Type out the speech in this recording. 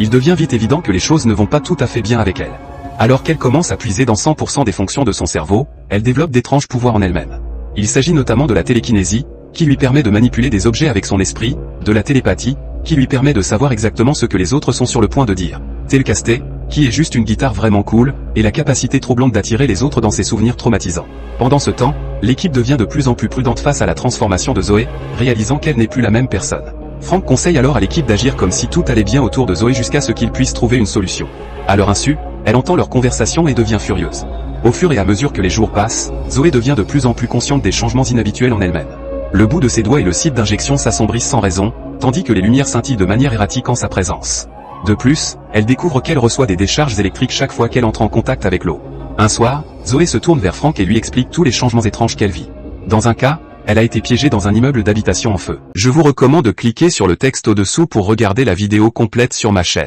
Il devient vite évident que les choses ne vont pas tout à fait bien avec elle. Alors qu'elle commence à puiser dans 100% des fonctions de son cerveau, elle développe d'étranges pouvoirs en elle-même. Il s'agit notamment de la télékinésie, qui lui permet de manipuler des objets avec son esprit, de la télépathie, qui lui permet de savoir exactement ce que les autres sont sur le point de dire. Telecaster, qui est juste une guitare vraiment cool, et la capacité troublante d'attirer les autres dans ses souvenirs traumatisants. Pendant ce temps, l'équipe devient de plus en plus prudente face à la transformation de Zoé, réalisant qu'elle n'est plus la même personne. Frank conseille alors à l'équipe d'agir comme si tout allait bien autour de Zoé jusqu'à ce qu'ils puissent trouver une solution. À leur insu, elle entend leur conversation et devient furieuse. Au fur et à mesure que les jours passent, Zoé devient de plus en plus consciente des changements inhabituels en elle-même. Le bout de ses doigts et le site d'injection s'assombrissent sans raison, tandis que les lumières scintillent de manière erratique en sa présence. De plus, elle découvre qu'elle reçoit des décharges électriques chaque fois qu'elle entre en contact avec l'eau. Un soir, Zoé se tourne vers Frank et lui explique tous les changements étranges qu'elle vit. Dans un cas, elle a été piégée dans un immeuble d'habitation en feu. Je vous recommande de cliquer sur le texte au-dessous pour regarder la vidéo complète sur ma chaîne.